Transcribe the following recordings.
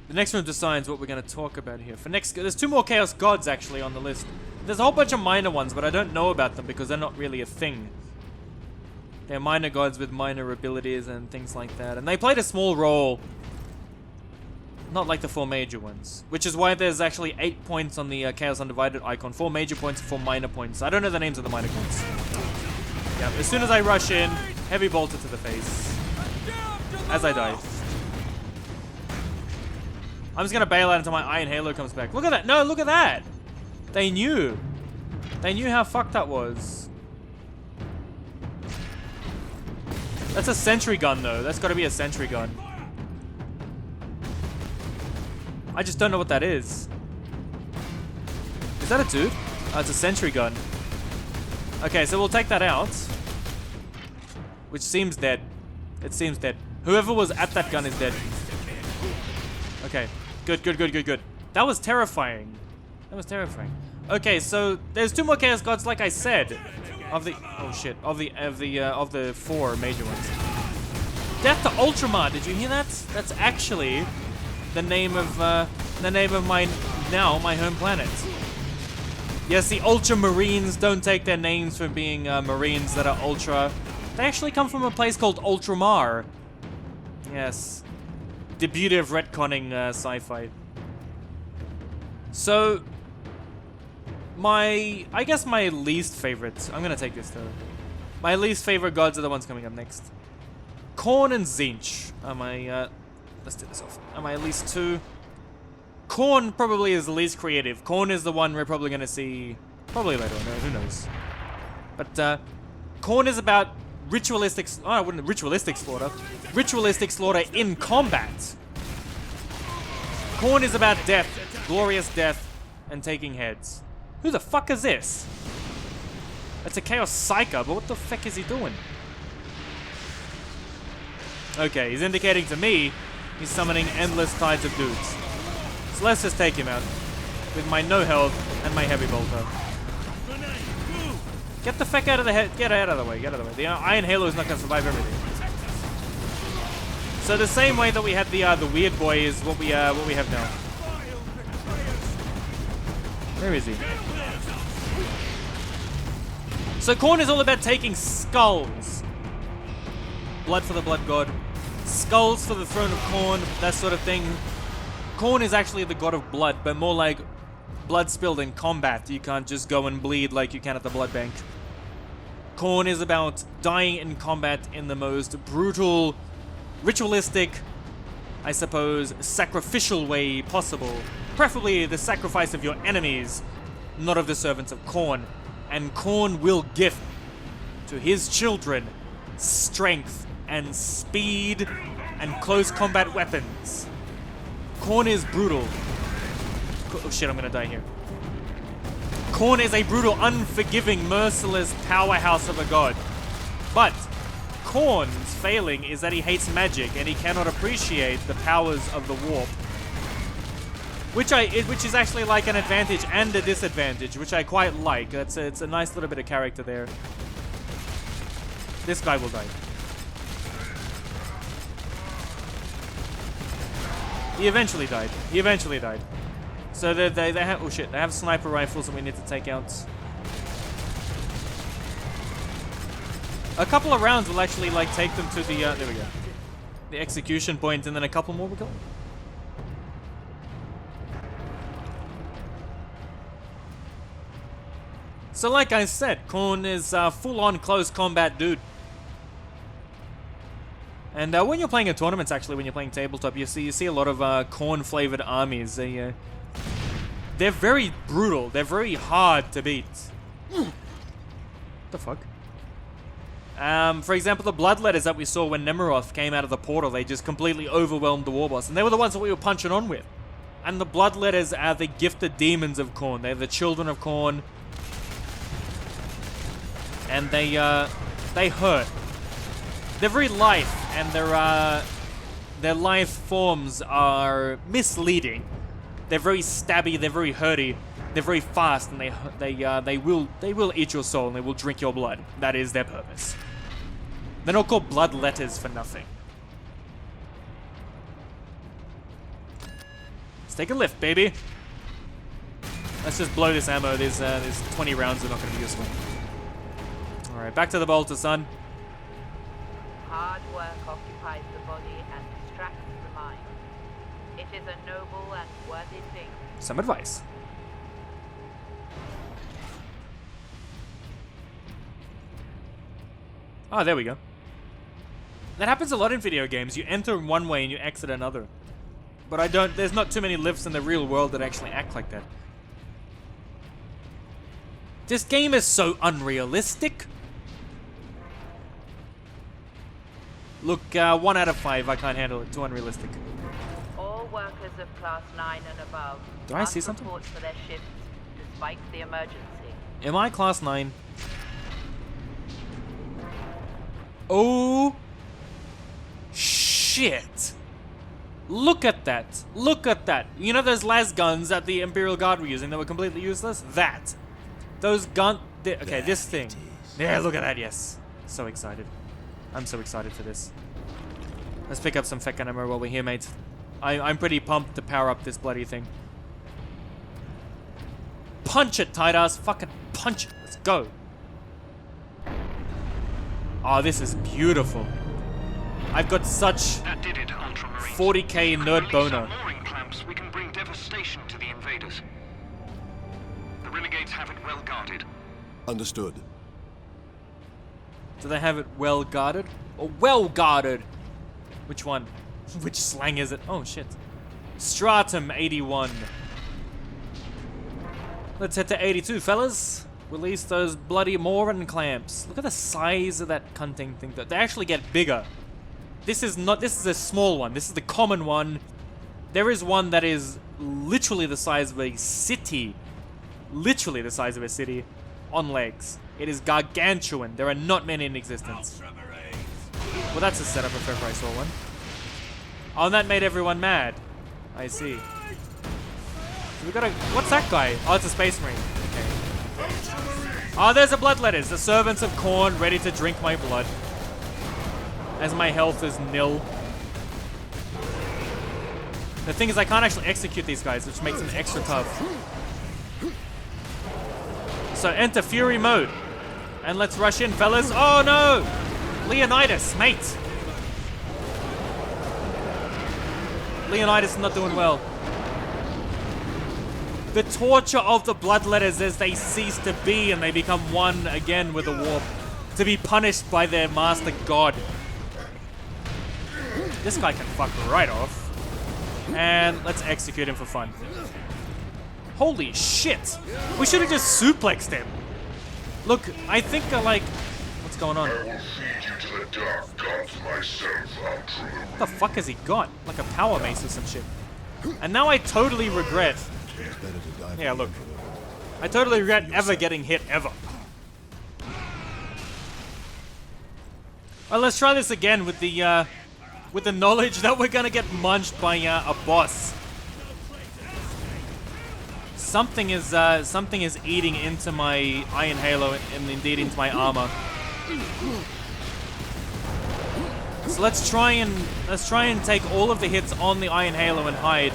The next one decides what we're going to talk about here. There's 2 more Chaos Gods actually on the list. There's a whole bunch of minor ones, but I don't know about them because they're not really a thing. They're minor gods with minor abilities and things like that. And they played a small role. Not like the 4 major ones. Which is why there's actually 8 points on the Chaos Undivided icon. 4 major points, 4 minor points. I don't know the names of the minor gods. Yeah, as soon as I rush in, heavy bolter to the face. As I die. I'm just gonna bail out until my Iron Halo comes back. Look at that! No, look at that! They knew. They knew how fucked that was. That's a sentry gun though. That's gotta be a sentry gun. I just don't know what that is. Is that a dude? Oh, it's a sentry gun. Okay, so we'll take that out. Which seems dead. It seems dead. Whoever was at that gun is dead. Okay. Good, good, good, good, good. That was terrifying. That was terrifying. Okay, so there's 2 more Chaos Gods, like I said. Of the of the 4 major ones. Death to Ultramar. Did you hear that? That's actually the name of my home planet. Yes, the Ultramarines don't take their names from being Marines that are ultra. They actually come from a place called Ultramar. Yes. The beauty of retconning sci-fi. So, I guess my least favorite, I'm gonna take this though. My least favorite gods are the ones coming up next. Khorne and Tzeentch are my, let's do this off. Are my least 2. Khorne probably is the least creative. Khorne is the one we're probably gonna see, probably later on, who knows. But, Khorne is about ritualistic slaughter. Ritualistic slaughter in combat. Khorne is about death, glorious death, and taking heads. Who the fuck is this? That's a Chaos Psyker, but what the fuck is he doing? Okay, he's indicating to me he's summoning endless tides of dudes. So let's just take him out with my no health and my heavy bolter. Get the fuck out of the head. Get out of the way. Get out of the way. The Iron Halo is not going to survive everything. So the same way that we had the weird boy is what we have now. Where is he? So Khorne is all about taking skulls. Blood for the Blood God. Skulls for the Throne of Khorne. That sort of thing. Khorne is actually the god of blood, but more like blood spilled in combat. You can't just go and bleed like you can at the blood bank. Khorne is about dying in combat in the most brutal, ritualistic, I suppose, sacrificial way possible. Preferably the sacrifice of your enemies, not of the servants of Khorne. And Khorne will give to his children strength and speed and close combat weapons. Khorne is brutal. Oh shit, I'm gonna die here. Khorne is a brutal, unforgiving, merciless powerhouse of a god. But Khorne's failing is that he hates magic and he cannot appreciate the powers of the warp. Which is actually like an advantage and a disadvantage, which I quite like. It's a nice little bit of character there. This guy will die. He eventually died. He eventually died. So they have, oh shit, they have sniper rifles that we need to take out. A couple of rounds will actually like take them to the, there we go. The execution point, and then a couple more will go. So like I said, Khorne is a full-on close combat dude. And when you're playing in tournaments, actually, when you're playing tabletop, you see a lot of Khorne-flavored armies. They're very brutal. They're very hard to beat. What the fuck? For example, the Bloodletters that we saw when Nemeroth came out of the portal, they just completely overwhelmed the war boss. And they were the ones that we were punching on with. And the Bloodletters are the gifted demons of Khorne. They're the children of Khorne. And they hurt. They're very life, and their life forms are misleading. They're very stabby, they're very hurty, they're very fast, and they will eat your soul and they will drink your blood. That is their purpose. They're not called Bloodletters for nothing. take a lift, baby. Let's just blow this ammo. There's 20 rounds are not going to be useful. All right, back to the bolter, son. Hard work occupies the body and distracts the mind. It is a noble and worthy thing. Some advice. Oh, there we go. That happens a lot in video games. You enter one way and you exit another. But there's not too many lifts in the real world that actually act like that. This game is so unrealistic. Look, 1 out of 5, I can't handle it. Too unrealistic. All workers of class 9 and above Do I see something? report for their shifts despite the emergency. Am I class 9? Oh shit! Look at that! Look at that! You know those las guns that the Imperial Guard were using that were completely useless? That! Those okay, this thing. Yeah, look at that, yes. So excited. I'm so excited for this. Let's pick up some feckin' ammo while we're here, mates. I'm pretty pumped to power up this bloody thing. Punch it, Titus! Fucking punch it! Let's go! Oh, this is beautiful. I've got such That did it, Ultramarines. 40k nerd boner. Mooring clamps, we can bring devastation to the invaders. The renegades have it well guarded. Understood. Do they have it well guarded? Or well guarded? Which one? Which slang is it? Oh shit. Stratum 81. Let's head to 82, fellas. Release those bloody mooring clamps. Look at the size of that cunting thing. They actually get bigger. This is a small one. This is the common one. There is one that is literally the size of a city. Literally the size of a city on legs. It is gargantuan. There are not many in existence. Well, that's a setup if ever I saw one. Oh, and that made everyone mad. I see. So we gotta... What's that guy? Oh, it's a space marine. Okay. Oh, there's the bloodletters. The servants of Khorne ready to drink my blood. As my health is nil. The thing is, I can't actually execute these guys, which makes them extra tough. So enter Fury mode. And let's rush in, fellas. Oh no! Leonidas, mate! Leonidas is not doing well. The torture of the bloodletters as they cease to be and they become one again with the warp. To be punished by their master god. This guy can fuck right off. And let's execute him for fun. Holy shit! We should have just suplexed him. Look, I think like... What's going on? I will feed you to the dark gods myself, Ultramarine. What the fuck has he got? Like a power mace or some shit. And now I totally regret... Yeah, look. I totally regret ever getting hit, ever. Well, let's try this again with the knowledge that we're gonna get munched by a boss. Something is eating into my Iron Halo and indeed into my armor. So let's try and take all of the hits on the Iron Halo and hide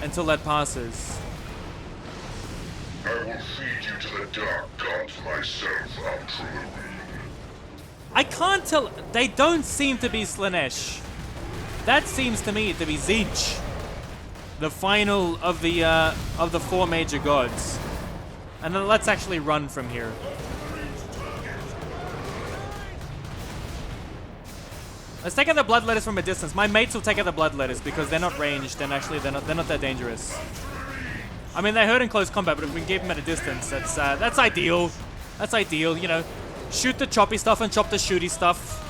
until that passes. I will feed you to the dark gods myself, Ultramarine. I can't tell. They don't seem to be Slanesh. That seems to me to be Zeech, the final of the 4 major gods. And then let's actually run from here. Let's take out the bloodletters from a distance. My mates will take out the bloodletters because they're not ranged and actually they're not that dangerous. I mean, they hurt in close combat, but if we can keep them at a distance, that's ideal. That's ideal, you know. Shoot the choppy stuff and chop the shooty stuff.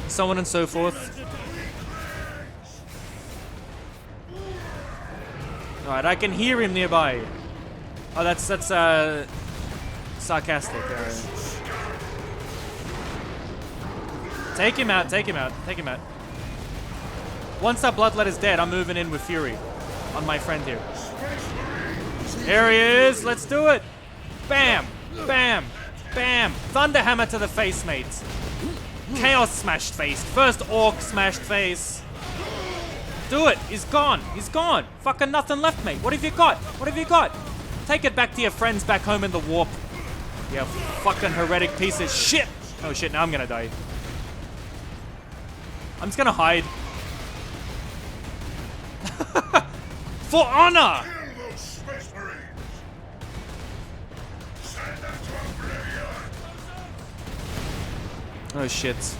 So on and so forth. Alright, I can hear him nearby. Oh, that's sarcastic. Take him out, take him out, take him out. Once that bloodletter's dead, I'm moving in with Fury on my friend here. Here he is, let's do it. Bam, bam, bam. Thunderhammer to the face, mates. Chaos smashed face. First Orc smashed face. Do it. He's gone. He's gone. Fucking nothing left, mate. What have you got? What have you got? Take it back to your friends back home in the warp. You fucking heretic piece of shit. Oh shit, now I'm gonna die. I'm just gonna hide. For honor! Kill those Space Marines! Send them to oblivion! Oh shit.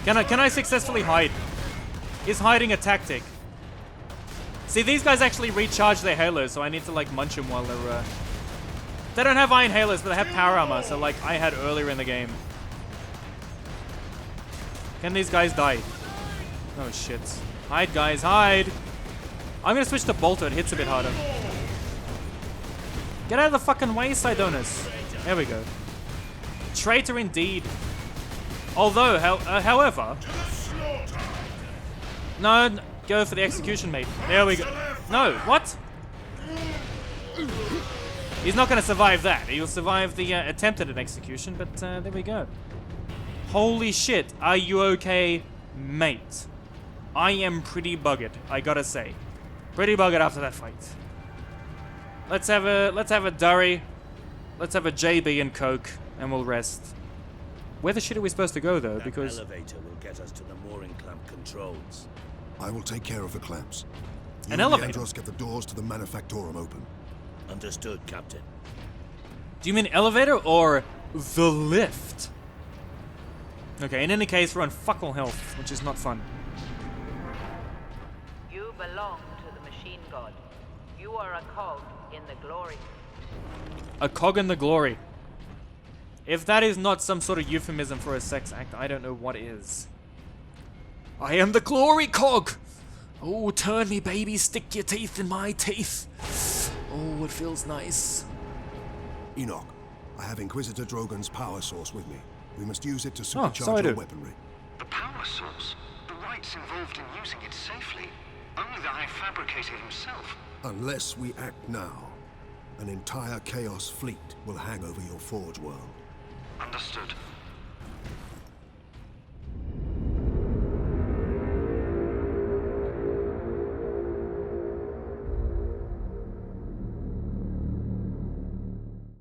Can I successfully hide? Is hiding a tactic? See, these guys actually recharge their halos, so I need to like munch them while they're They don't have iron halos, but they have power armor, so like I had earlier in the game. Can these guys die? Oh shit. Hide, guys, hide! I'm gonna switch to Bolter, it hits a bit harder. Get out of the fucking way, Sidonus. There we go. Traitor indeed. Although, however... No, go for the execution, mate. There we go. No, what? He's not gonna survive that. He'll survive the attempt at an execution, but there we go. Holy shit, are you okay, mate? I am pretty buggered, I gotta say. Pretty buggered after that fight. Let's have a durry. Let's have a JB and Coke, and we'll rest. Where the shit are we supposed to go though? That Because elevator will get us to the mooring clamp controls. I will take care of the clamps. An You and elevator? Leandros get the doors to the Manufactorum open. Understood, Captain. do you mean elevator or the lift? Okay, in any case, we're on fuck all health, which is not fun. You belong to the machine god. You are a cog in the glory. A cog in the glory. If that is not some sort of euphemism for a sex act, I don't know what is. I am the glory cog! Oh, turn me, baby, stick your teeth in my teeth. Oh, it feels nice. Enoch, I have Inquisitor Drogon's power source with me. We must use it to so I supercharge do. our weaponry. The power source? The rites involved in using it safely. Only the High Fabricator himself. Unless we act now, an entire Chaos fleet will hang over your Forge World. Understood.